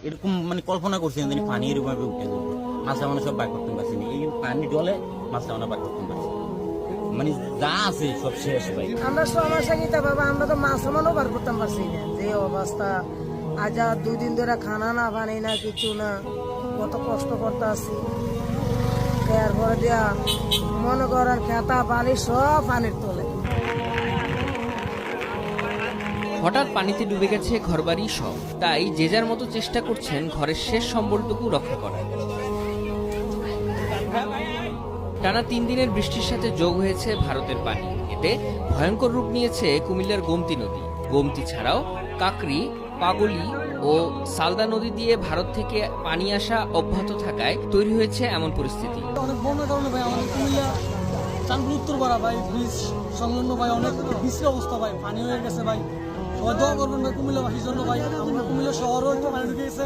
এরকম মানে কল্পনা করছি না পানি এরকম ভাবে উঠে যাবো, মাছটা মানে সব বাইর করতে পারছি না। এই পানি জলে মাছটা মানে বাইর করতে পারছি, মানে যা আছে সব শেষ ভাই। আমরা সমস্যা নিতে বাবা, আমরা তো মাছ আমারও বার করতাম পারছি না, যে অবস্থা। আজ আর 2 দিন ধরে খানা না পানি না কিছু না, কত কষ্ট করতে আছি। এরপরে দিয়া মনে করেন খেতা বালি সব পানির তোলে। হঠাৎ পানিতে ডুবে গেছে ঘরবাড়ি সব, তাই যে যার মতো চেষ্টা করছেন ঘরের শেষ সম্বলটুকু রক্ষা করার। টানা 3 দিনের বৃষ্টির সাথে যোগ হয়েছে ভারতের পানি, এতে ভয়ঙ্কর রূপ নিয়েছে কুমিল্লার গোমতী নদী। গোমতী ছাড়াও কাকরি, পাগলি ও সালদা নদী দিয়ে ভারত থেকে পানি আসা অব্যাহত থাকায় তৈরি হয়েছে এমন পরিস্থিতি। অনেক বন্যার কারণে ভাই আমাদের কুমিল্লা চাঁদপুর উত্তরপাড়া ভাই ব্রিজ সংলগ্ন ভাই অনেক বিশ্রী অবস্থা ভাই, পানি হয়ে গেছে ভাই। সবাই দোয়া করবেন ভাই কুমিল্লাবাসীর জন্য ভাই। আমরা কুমিল্লা শহরও একটু পানি ঢুকে গেছে।